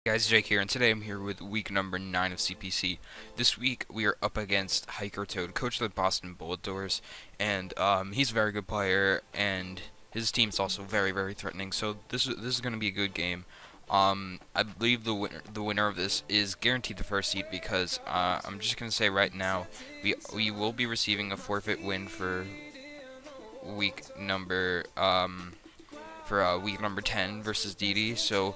Guys, Jake here, and today I'm here with week number 9 of CPC. This week we are up against Hiker Toad, coach of the Boston Boldores, and he's a very good player, and his team's also very threatening. So this is going to be a good game. I believe the winner of this is guaranteed the first seed because I'm just going to say right now we will be receiving a forfeit win for week number week number 10 versus DD. So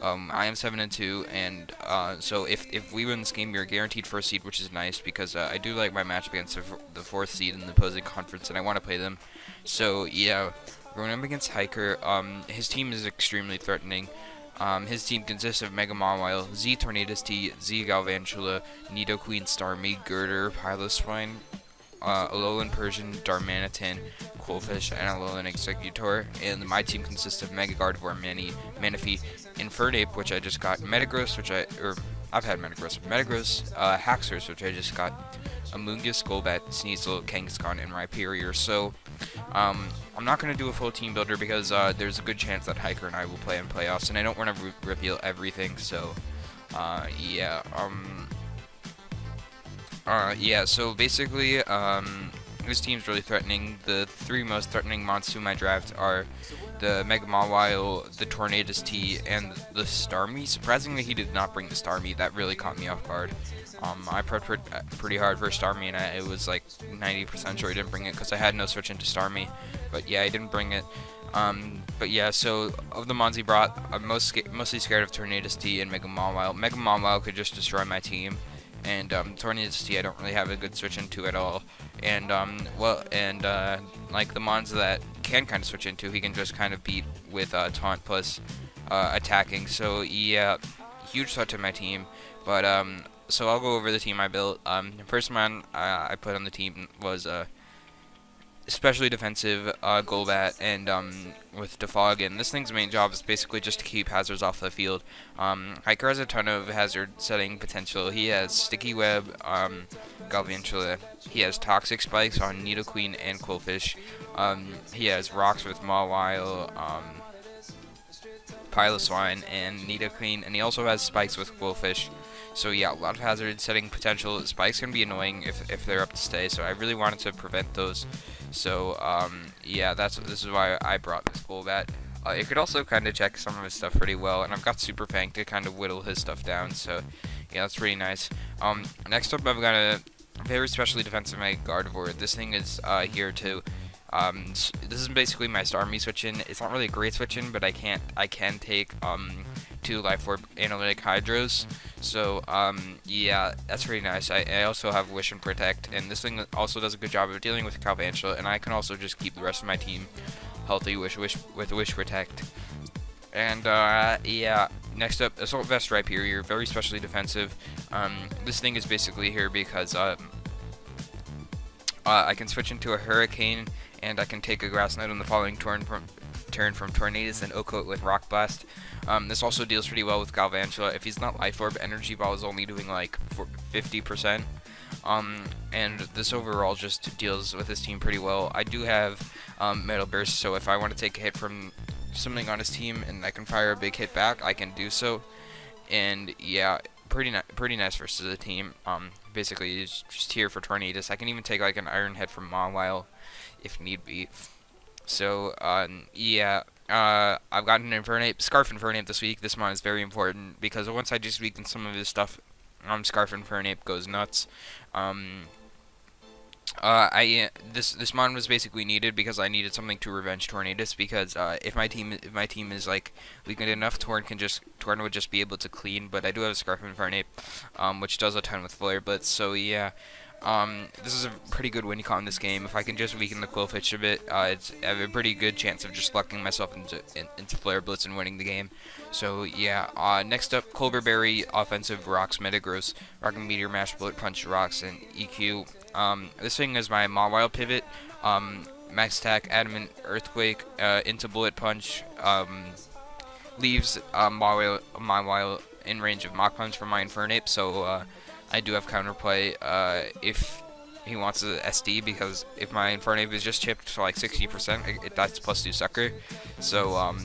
I am 7-2, and so if we win this game, we're guaranteed first seed, which is nice because I do like my match against the fourth seed in the opposing conference, and I want to play them. So yeah, we're going up against Hiker. His team is extremely threatening. His team consists of Mega Mawile, Z Tornadus T, Z Galvantula, Nido Queen Starmie, Girder, Piloswine, Alolan Persian, Darmanitan, Coolfish, and Alolan Executor, and my team consists of Mega Gardevoir, Manaphy, Infernape, which I just got, Metagross, I've had Metagross, Haxorus, which I just got, Amoonguss, Golbat, Sneasel, Kangaskhan, and Rhyperior. So, I'm not going to do a full team builder because there's a good chance that Hiker and I will play in playoffs, and I don't want to reveal everything, so, yeah, so basically, this team's really threatening. The three most threatening mons to my draft are the Mega Mawile, the Tornadus T, and the Starmie. Surprisingly, he did not bring the Starmie. That really caught me off guard. I prepped pretty hard for Starmie, and it was like 90% sure he didn't bring it because I had no switch into Starmie. But yeah, I didn't bring it. But yeah, so of the mons he brought, I'm mostly scared of Tornadus T and Mega Mawile. Mega Mawile could just destroy my team. And Tornadus T I don't really have a good switch into at all. And like the mons that can kind of switch into, he can just kind of beat with taunt plus attacking. So yeah, huge threat to my team. But so I'll go over the team I built. The first mon I put on the team was especially defensive Golbat, and with Defog, and this thing's main job is basically just to keep hazards off the field. Hiker has a ton of hazard setting potential. He has Sticky Web, Galvantula. He has Toxic Spikes on Nidoqueen and Quillfish. He has Rocks with Mawile, Piloswine, and Nidoqueen, and he also has Spikes with Quillfish. So yeah, a lot of hazard setting potential. Spikes can be annoying if they're up to stay, so I really wanted to prevent those. So yeah, this is why I brought this Golbat. It could also kind of check some of his stuff pretty well, and I've got Super Fang to kind of whittle his stuff down. So yeah, that's pretty nice. Next up, I've got a very specially defensive Mega Gardevoir. This thing is here to. This is basically my Starmie switch-in. It's not really a great switch-in, but I can take 2 Life Orb Analytic Hydros. So yeah, that's pretty nice. I also have Wish and Protect, and this thing also does a good job of dealing with Galvantula, and I can also just keep the rest of my team healthy with Wish Protect. And yeah, next up, Assault Vest Rhyperior, very specially defensive. This thing is basically here because I can switch into a Hurricane, and I can take a Grass Knot on the following turn from Tornadus and Oak Coat with Rock Blast. This also deals pretty well with Galvantula. If he's not Life Orb, Energy Ball is only doing like 50%. And this overall just deals with his team pretty well. I do have Metal Burst, so if I want to take a hit from something on his team and I can fire a big hit back, I can do so. And yeah, pretty nice versus the team. Basically, he's just here for Tornadus. I can even take like an Iron Head from Mawile if need be. So yeah, I've got an Infernape, Scarf Infernape this week. This mon is very important because once I just weaken some of his stuff, Scarf Infernape goes nuts. This mon was basically needed because I needed something to revenge Tornadus, because if my team is like weakened enough, Torn would just be able to clean. But I do have a Scarf Infernape, which does a ton with Flare Blitz. So yeah. This is a pretty good win con this game. If I can just weaken the Quillfish a bit, I have a pretty good chance of just lucking myself into Flare Blitz and winning the game. So yeah, next up, Colbur Berry, offensive Rocks, Metagross, Rocket Meteor Mash, Bullet Punch, Rocks, and EQ. This thing is my Mawile pivot. Max attack, Adamant, Earthquake, into Bullet Punch, leaves Mawile in range of Mach Punch from my Infernape, so I do have counterplay if he wants a SD, because if my Infernape is just chipped to like 60%, that's +2 sucker. So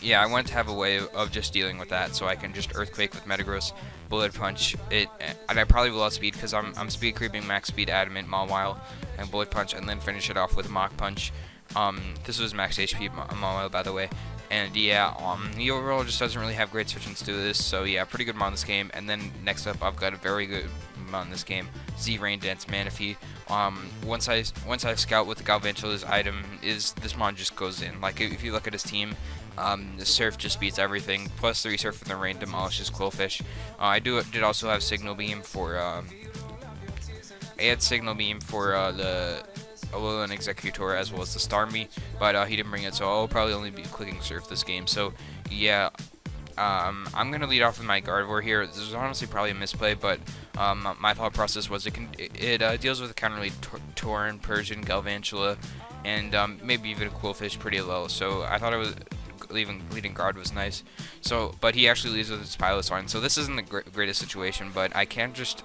yeah, I wanted to have a way of just dealing with that, so I can just Earthquake with Metagross, Bullet Punch it, and I probably will outspeed because I'm speed creeping max speed Adamant Mawile and Bullet Punch, and then finish it off with Mach Punch. This was max HP Mawile, by the way. And yeah, he overall just doesn't really have great switch-ins to this, so yeah, pretty good mon this game. And then next up, I've got a very good mon this game, Z Rain Dance Manaphy. Once I scout with the Galvantula's item, this mon just goes in. Like if you look at his team, the Surf just beats everything. Plus 3 Surf from the Rain demolishes Quillfish. I did also have Signal Beam for I had Signal Beam for the Alolan Executor as well as the Starmie, but he didn't bring it, so I'll probably only be clicking Surf this game. So yeah, I'm gonna lead off with my Gardevoir here. This is honestly probably a misplay, but my thought process was it deals with a counter lead Tauren, Persian, Galvantula, and maybe even a Quillfish pretty low. So I thought it was leading guard was nice. So, but he actually leads with his Piloswine. So this isn't the greatest situation, but I can just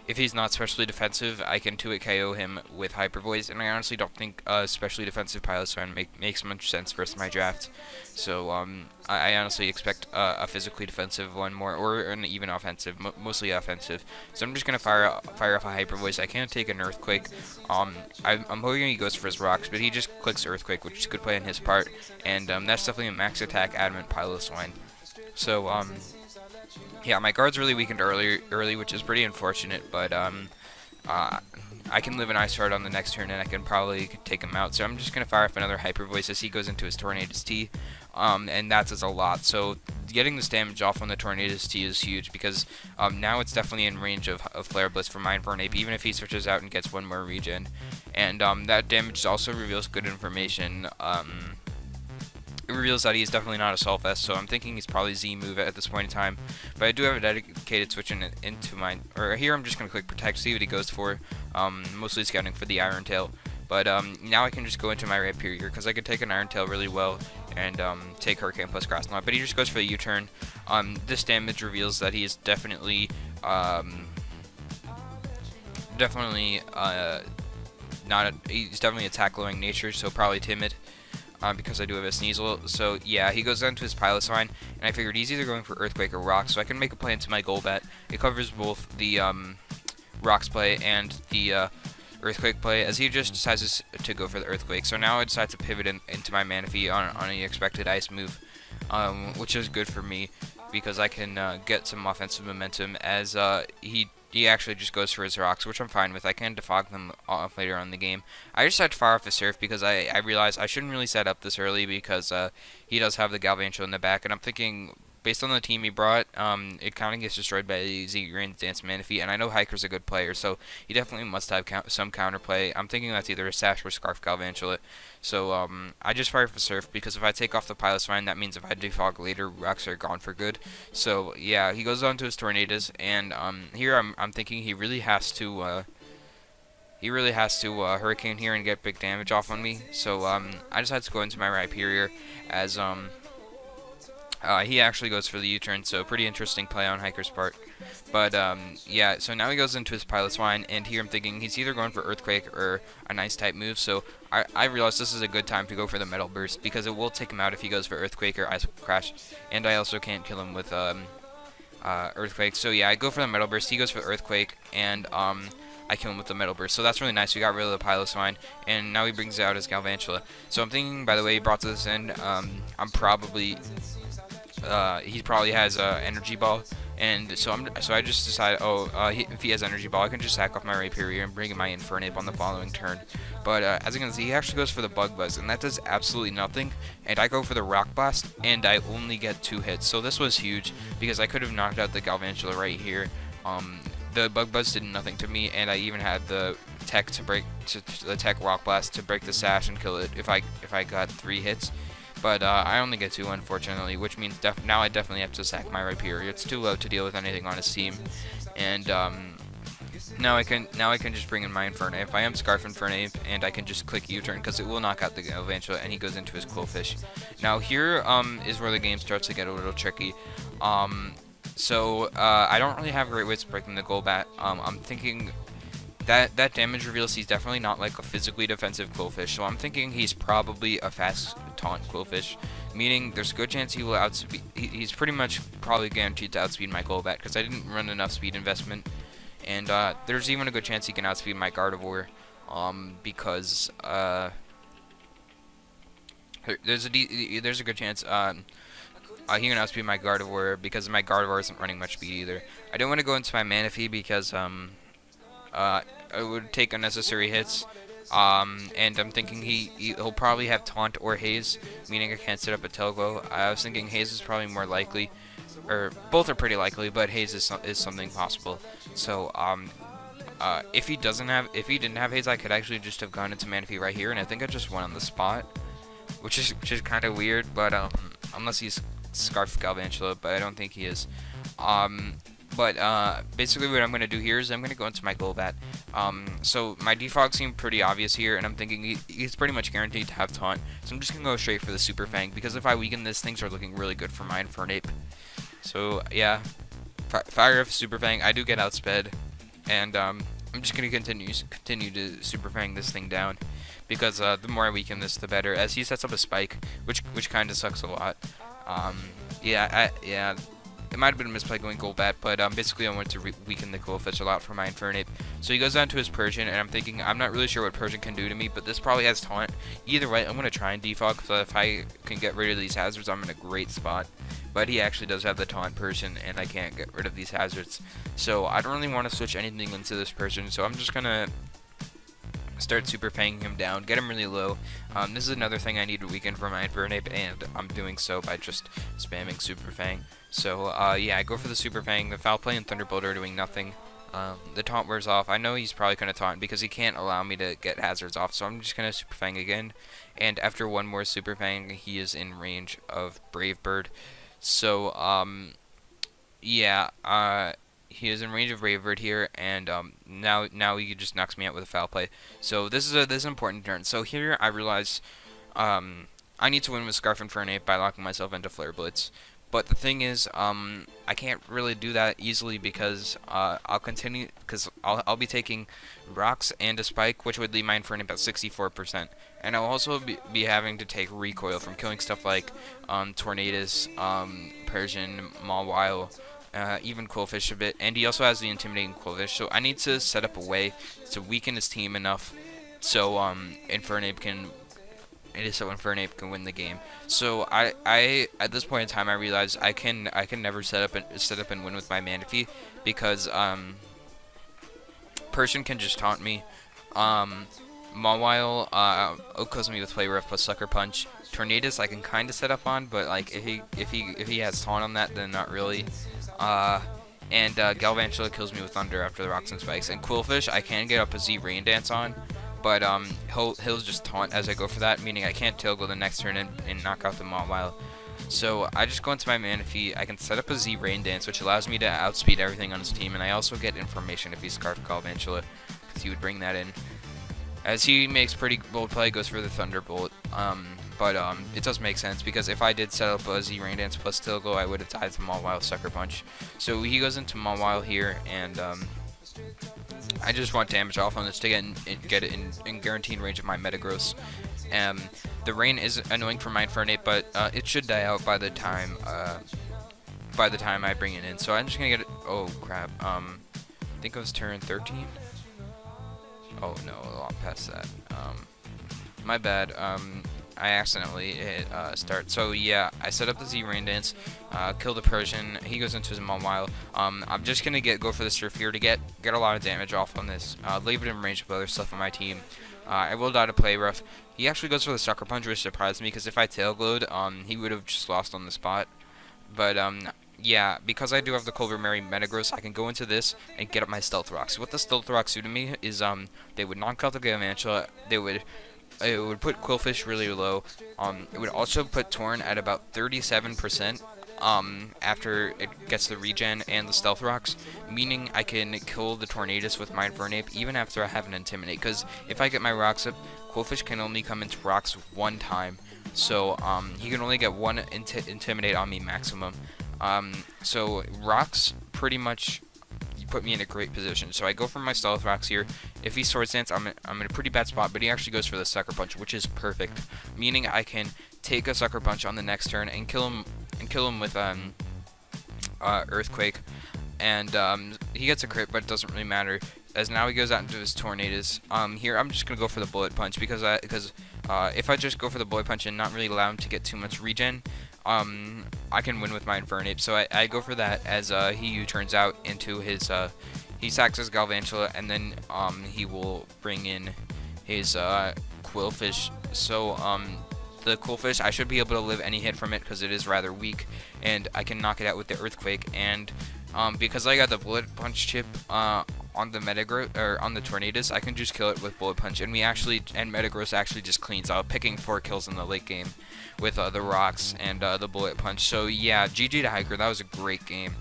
if he's not specially defensive, I can 2-hit KO him with Hyper Voice, and I honestly don't think specially defensive Piloswine makes much sense versus my draft. So I honestly expect a physically defensive one more, or an even offensive, mostly offensive. So I'm just gonna fire off a Hyper Voice. I can't take an Earthquake. I'm hoping he goes for his rocks, but he just clicks Earthquake, which is a good play on his part, and that's definitely a max attack Adamant Piloswine. So yeah, my guard's really weakened early, which is pretty unfortunate, but I can live an Ice Shard on the next turn, and I can probably take him out. So I'm just going to fire off another Hyper Voice as he goes into his Tornadus T, and that does a lot. So getting this damage off on the Tornadus T is huge, because now it's definitely in range of Flare Blitz for my Infernape, even if he switches out and gets one more regen. And that damage also reveals good information. It reveals that he's definitely not a Assault Vest, so I'm thinking he's probably Z-move at this point in time. But I do have a dedicated switch into mine. Or here I'm just going to click Protect, see what he goes for. Mostly scouting for the Iron Tail. But now I can just go into my Rhyperior, because I could take an Iron Tail really well and take Hurricane plus Grass Knot. But he just goes for the U-turn. This damage reveals that he is definitely he's definitely attack-lowing nature, so probably timid. Because I do have a Sneasel. So yeah, he goes down to his Piloswine, and I figured he's either going for Earthquake or Rock, so I can make a play into my Golbat. It covers both the Rocks play and the Earthquake play, as he just decides to go for the Earthquake. So now I decide to pivot into my Manaphy on an expected Ice move, which is good for me, because I can get some offensive momentum, as he actually just goes for his rocks, which I'm fine with. I can defog them off later on in the game. I just had to fire off a Surf because I realized I shouldn't really set up this early, because he does have the Galvantula in the back, and I'm thinking, based on the team he brought, it kind of gets destroyed by the Z Rain Dance Manaphy, and I know Hiker's a good player, so he definitely must have some counterplay. I'm thinking that's either a Sash or Scarf Galvantula. So I just fire for Surf, because if I take off the Piloswine, that means if I defog later, rocks are gone for good. So yeah, he goes on to his Tornadus, and here I'm thinking he really has to Hurricane here and get big damage off on me. So I decided to go into my Rhyperior, as he actually goes for the U-turn, so pretty interesting play on Hiker's part. But yeah, so now he goes into his Piloswine, and here I'm thinking he's either going for Earthquake or a nice type move. So I realized this is a good time to go for the Metal Burst, because it will take him out if he goes for Earthquake or Ice Crash, and I also can't kill him with Earthquake. So yeah, I go for the Metal Burst, he goes for Earthquake, and I kill him with the Metal Burst. So that's really nice. We got rid of the Piloswine, and now he brings out his Galvantula. So I'm thinking, by the way, he brought to this end, I'm probably he probably has Energy Ball, and so I just decided, if he has Energy Ball, I can just sack off my Rhyperior and bring in my Infernape on the following turn. But as you can see, he actually goes for the Bug Buzz, and that does absolutely nothing. And I go for the Rock Blast, and I only get 2 hits. So this was huge, because I could have knocked out the Galvantula right here. The Bug Buzz did nothing to me, and I even had the Tech the Tech Rock Blast to break the Sash and kill it if I got 3 hits. But I only get 2, unfortunately, which means now I definitely have to sack my Rhyperior. It's too low to deal with anything on his team, and now I can just bring in my Infernape. I am Scarf Infernape, and I can just click U-turn, because it will knock out the Galvantula, and he goes into his Quillfish. Now here is where the game starts to get a little tricky. So I don't really have great ways of breaking the Golbat. I'm thinking that damage reveals he's definitely not like a physically defensive Quillfish, so I'm thinking he's probably a fast taunt Quillfish. meaning there's a good chance he will outspeed. He's pretty much probably guaranteed to outspeed my Golbat because I didn't run enough speed investment, and there's even a good chance he can outspeed my Gardevoir, because there's a good chance he can outspeed my Gardevoir because my Gardevoir isn't running much speed either. I don't want to go into my Manaphy because it would take unnecessary hits. And I'm thinking he'll probably have Taunt or Haze, meaning I can't set up a Tail Glow. I was thinking Haze is probably more likely, or both are pretty likely, but Haze is something possible. So if he didn't have Haze, I could actually just have gone into Manaphy right here, and I think I just won on the spot, which is kind of weird. But unless he's Scarf Galvantula, but I don't think he is. But basically what I'm going to do here is I'm going to go into my Golbat. So my defog seemed pretty obvious here, and I'm thinking he's pretty much guaranteed to have Taunt. So I'm just going to go straight for the Super Fang, because if I weaken this, things are looking really good for my Infernape. So yeah, fire off Super Fang. I do get outsped, and I'm just going to continue to Super Fang this thing down, because the more I weaken this, the better, as he sets up a Spike, which kind of sucks a lot. Yeah. It might have been a misplay going Golbat, but basically I wanted to weaken the Qwilfish a lot for my Infernape. So he goes down to his Persian, and I'm thinking, I'm not really sure what Persian can do to me, but this probably has Taunt. Either way, I'm going to try and defog, so if I can get rid of these hazards, I'm in a great spot. But he actually does have the Taunt Persian, and I can't get rid of these hazards. So I don't really want to switch anything into this Persian, so I'm just going to start Super Fanging him down, get him really low. This is another thing I need to weaken for my Infernape, and I'm doing so by just spamming Super Fang. So yeah, I go for the Super Fang. The Foul Play and Thunderbolt are doing nothing. The Taunt wears off. I know he's probably going to Taunt because he can't allow me to get hazards off, so I'm just going to Super Fang again. And after one more Super Fang, he is in range of Brave Bird. So yeah, he is in range of Brave Bird here, and now he just knocks me out with a Foul Play. So this is an important turn. So here I realize I need to win with Scarf Infernape by locking myself into Flare Blitz. But the thing is, I can't really do that easily because I'll be taking Rocks and a Spike, which would leave my Infernape at 64%. And I'll also be having to take Recoil from killing stuff like Tornadus, Persian, Mawile, even Qwilfish a bit. And he also has the Intimidating Qwilfish, so I need to set up a way to weaken his team enough so Infernape can win the game. So I at this point in time I realize I can never set up and win with my Manaphy because Persian can just taunt me. Mawile outclaws me with Play Rough plus Sucker Punch. Tornadus I can kind of set up on, but like if he has taunt on that, then not really. And Galvantula kills me with Thunder after the Rocks and Spikes. And Qwilfish I can get up a Z Rain Dance on, but he'll just taunt as I go for that, meaning I can't Tail Glow the next turn and knock out the Mawile. So I just go into my Manaphy. I can set up a Z Rain Dance, which allows me to outspeed everything on his team, and I also get information if he Scarf Galvantula, because he would bring that in. As he makes pretty bold play, goes for the Thunderbolt. But it does make sense, because if I did set up a Z Rain Dance plus Tail Glow, I would have died to Mawile Sucker Punch. So he goes into Mawile here, and I just want damage off on this to get it in guaranteed range of my Metagross. The rain is annoying for my Infernape, but it should die out by the time I bring it in. So I'm just gonna get it. Oh crap! I think it was turn 13. Oh no, a lot past that. My bad. I accidentally hit start. So yeah, I set up the Z Rain Dance, kill the Persian. He goes into his Mawile. I'm just gonna go for the Surf here to get a lot of damage off on this. Leave it in range of other stuff on my team. I will die to Play Rough. He actually goes for the Sucker Punch, which surprised me, because if I Tail Glowed, he would have just lost on the spot. But yeah, because I do have the Culver-Mary Metagross, I can go into this and get up my Stealth Rocks. What the Stealth Rocks do to me is they would knock out the Galvantula. It would put Qwilfish really low. It would also put Torn at about 37%. After it gets the regen and the Stealth Rocks, meaning I can kill the Tornadus with my Infernape even after I have an Intimidate, because if I get my Rocks up, Qwilfish can only come into Rocks one time, so he can only get one Intimidate on me maximum. So Rocks pretty much put me in a great position. So I go for my Stealth Rocks here. If he Swords Dance, I'm in a pretty bad spot, but he actually goes for the Sucker Punch, which is perfect, meaning I can take a Sucker Punch on the next turn and kill him with Earthquake, and he gets a crit, but it doesn't really matter, as now he goes out into his Tornadoes. Here I'm just gonna go for the Bullet Punch because if I just go for the Bullet Punch and not really allow him to get too much regen, I can win with my Infernape. So I go for that as he U-turns out into his he sacks his Galvantula, and then he will bring in his Quillfish. So the Quillfish, I should be able to live any hit from it because it is rather weak, and I can knock it out with the Earthquake. And because I got the Bullet Punch chip on the on the Tornadoes, I can just kill it with Bullet Punch, and Metagross actually just cleans out, picking 4 kills in the late game with the rocks and the Bullet Punch. So yeah, GG to Hiker. That was a great game.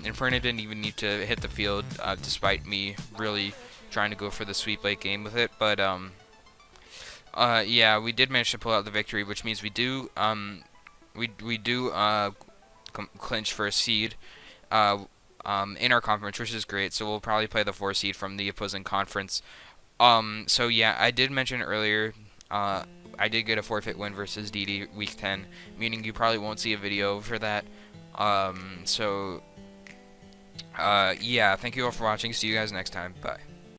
Inferno didn't even need to hit the field, despite me really trying to go for the sweep late game with it. But yeah, we did manage to pull out the victory, which means we do clinch for a seed in our conference, which is great. So we'll probably play the 4 seed from the opposing conference. So yeah, I did mention earlier, I did get a forfeit win versus DD week 10, meaning you probably won't see a video for that. So yeah, thank you all for watching. See you guys next time. Bye.